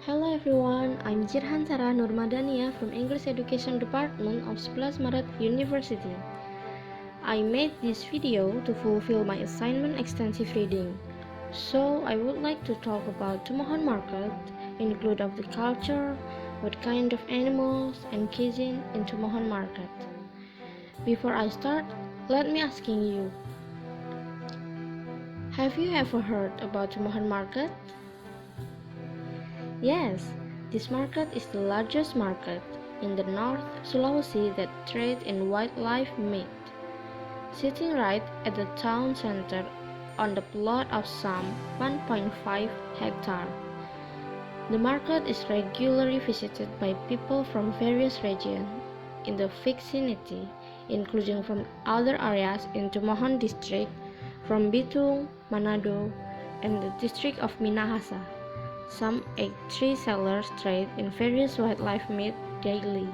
Hello everyone, I'm Jirhan Sarah Nurmadania from English Education Department of 11 Maret University. I made this video to fulfill my assignment extensive reading. So I would like to talk about Tomohon Market, include of the culture, what kind of animals and cuisine in Tomohon Market. Before I start, let me asking you, have you ever heard about Tomohon Market? Yes, this market is the largest market in the North Sulawesi that trades in wildlife meat. Sitting right at the town center on the plot of some 1.5 hectare. The market is regularly visited by people from various regions in the vicinity, including from other areas in Tomohon district, from Bitung, Manado, and the district of Minahasa. Some egg tree sellers trade in various wildlife meat daily.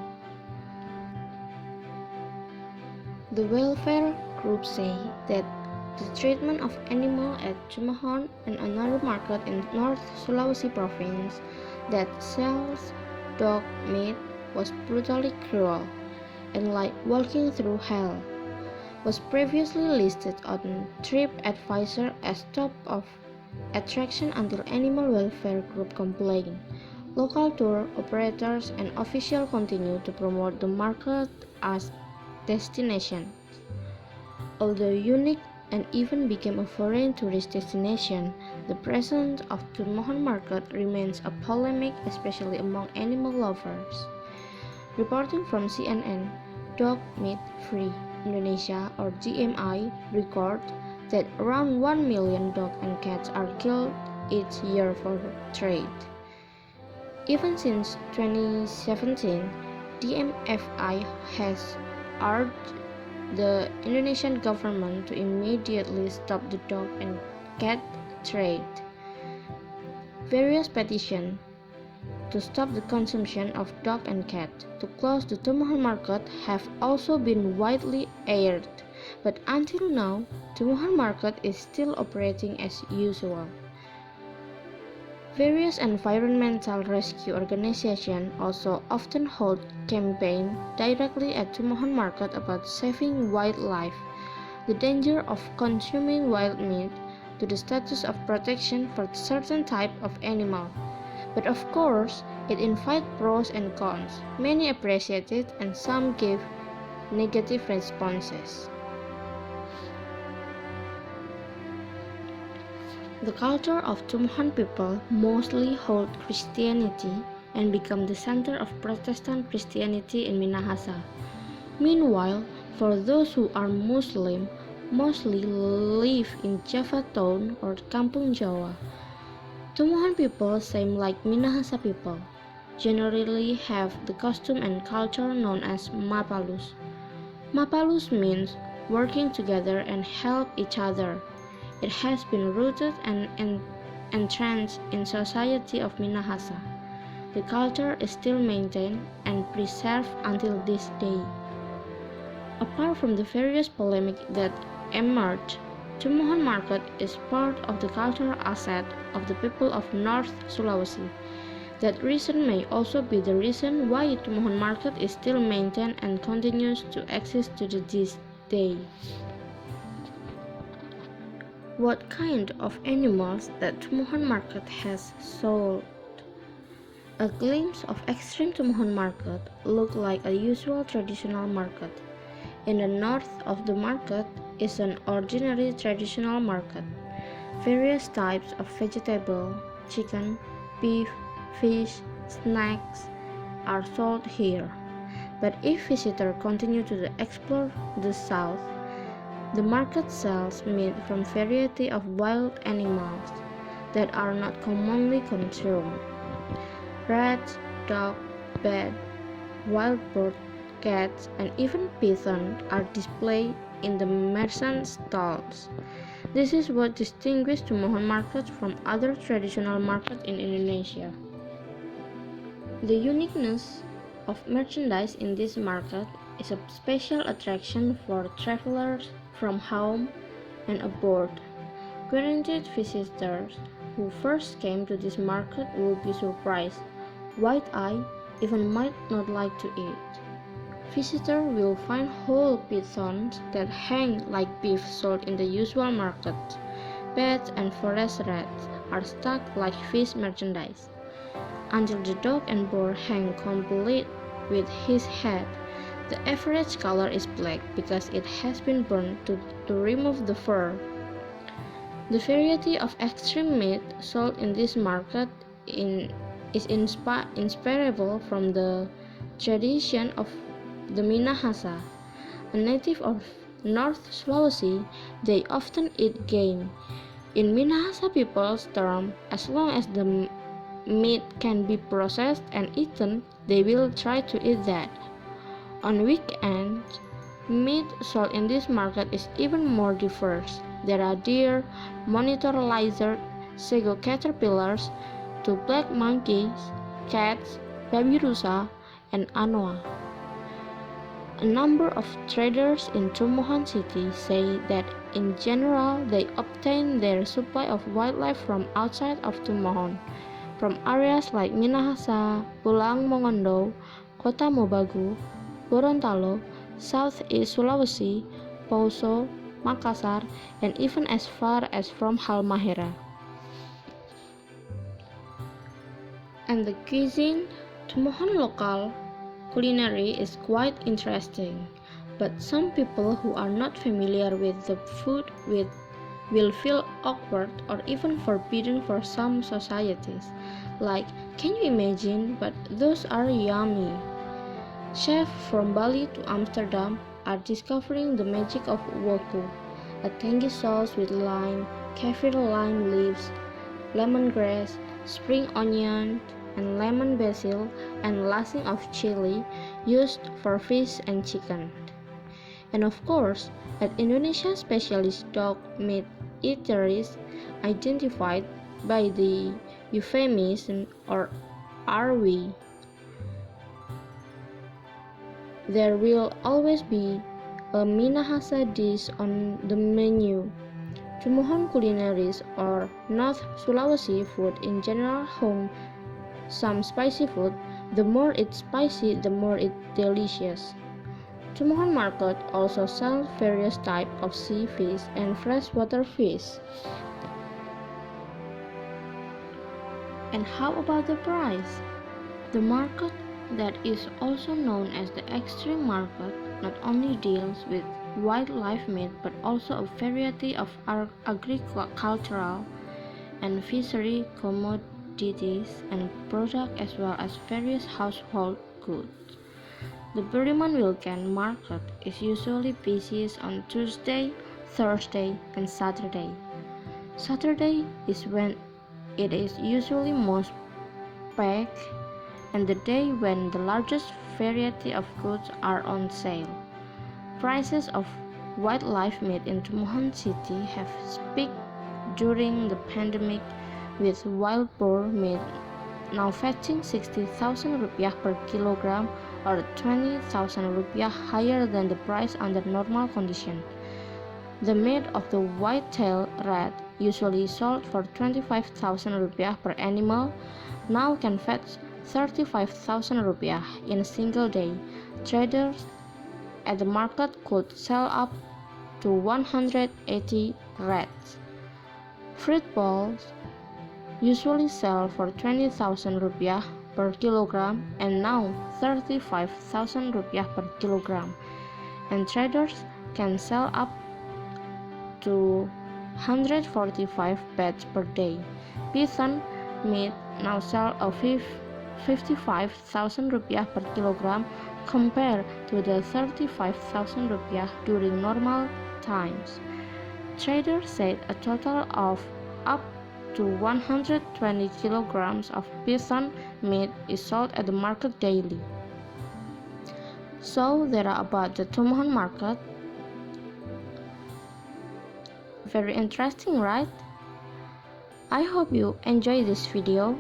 The welfare groups say that the treatment of animals at Tomohon and another market in North Sulawesi province that sells dog meat was brutally cruel and like walking through hell. Was previously listed on TripAdvisor as top of attraction until animal welfare group complained. Local tour operators and officials continue to promote the market as destination. Although unique and even became a foreign tourist destination, the presence of Tomohon Market remains a polemic, especially among animal lovers. Reporting from CNN, Dog Meat Free Indonesia or DMI record that around 1 million dogs and cats are killed each year for trade. Even since 2017, DMFI has urged the Indonesian government to immediately stop the dog and cat trade. Various petitions to stop the consumption of dog and cat to close the Tomohon Market have also been widely aired, but until now, Tomohon Market is still operating as usual. Various environmental rescue organizations also often hold campaigns directly at Tomohon Market about saving wildlife, the danger of consuming wild meat, to the status of protection for certain type of animal. But of course, it invites pros and cons. Many appreciate it and some give negative responses. The culture of Tomohon people mostly hold Christianity and become the center of Protestant Christianity in Minahasa. Meanwhile, for those who are Muslim, mostly live in Java Town or Kampung Jawa. Tomohon people, same like Minahasa people, generally have the costume and culture known as Mapalus. Mapalus means working together and help each other. It has been rooted and entrenched in society of Minahasa. The culture is still maintained and preserved until this day. Apart from the various polemics that emerge, Tomohon Market is part of the cultural asset of the people of North Sulawesi. That reason may also be the reason why Tomohon Market is still maintained and continues to exist to this day. What kind of animals that Tomohon Market has sold? A glimpse of extreme Tomohon Market look like a usual traditional market. In the north of the market is an ordinary traditional market. Various types of vegetable, chicken, beef, fish, snacks are sold here. But if visitors continue to explore the south, the market sells meat from variety of wild animals that are not commonly consumed. Rats, dog, bat, wild bird, cats, and even python are displayed in the merchant stalls. This is what distinguishes Tomohon Market from other traditional markets in Indonesia. The uniqueness of merchandise in this market is a special attraction for travelers from home and abroad. Guaranteed visitors who first came to this market will be surprised, wide-eyed, even might not like to eat. Visitors will find whole pythons that hang like beef sold in the usual market. Bats and forest rats are stuck like fish merchandise, until the dog and boar hang complete with his head. The average color is black because it has been burned to remove the fur. The variety of extreme meat sold in this market is inseparable from the tradition of the Minahasa. A native of North Sulawesi, they often eat game. In Minahasa people's term, as long as the meat can be processed and eaten, they will try to eat that. On weekends, meat sold in this market is even more diverse. There are deer, monitor lizard, sago caterpillars, two black monkeys, cats, baby rusa, and anoa. A number of traders in Tomohon City say that in general they obtain their supply of wildlife from outside of Tomohon, from areas like Minahasa, Pulang Mongondo, Kota Mobagu, Gorontalo, Southeast Sulawesi, Poso, Makassar, and even as far as from Halmahera. And the cuisine, Tomohon local culinary is quite interesting, but some people who are not familiar with the food will feel awkward or even forbidden for some societies. Like, can you imagine? But those are yummy. Chefs from Bali to Amsterdam are discovering the magic of woku, a tangy sauce with lime, kaffir lime leaves, lemongrass, spring onion, and lemon basil, and lasing of chili used for fish and chicken. And of course, at Indonesia specialist dog meat eateries identified by the euphemism or RW, there will always be a Minahasa dish on the menu. Tomohon culinaries or North Sulawesi food in general home some spicy food. The more it's spicy, the more it's delicious. Tomohon Market also sells various types of sea fish and freshwater fish. And how about the price? The market, that is also known as the extreme market, not only deals with wildlife meat but also a variety of agricultural and fishery commodities and products as well as various household goods. The Beriman Weekend Market is usually busiest on Tuesday, Thursday, and Saturday. Saturday is when it is usually most packed and the day when the largest variety of goods are on sale. Prices of wildlife meat in Tomohon City have spiked during the pandemic, with wild boar meat now fetching 60,000 rupiah per kilogram or 20,000 rupiah higher than the price under normal condition. The meat of the white-tailed rat, usually sold for 25,000 rupiah per animal, now can fetch 35,000 rupiah in a single day. Traders at the market could sell up to 180 rats. Fruit balls usually sell for 20,000 rupiah per kilogram and now 35,000 rupiah per kilogram. And traders can sell up to 145 beds per day. Python meat now sell a 55,000 rupiah per kilogram compared to the 35,000 rupiah during normal times. Traders said a total of up to 120 kilograms of python meat is sold at the market daily. So there are about the Tomohon Market. Very interesting, right? I hope you enjoy this video.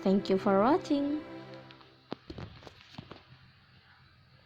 Thank you for watching.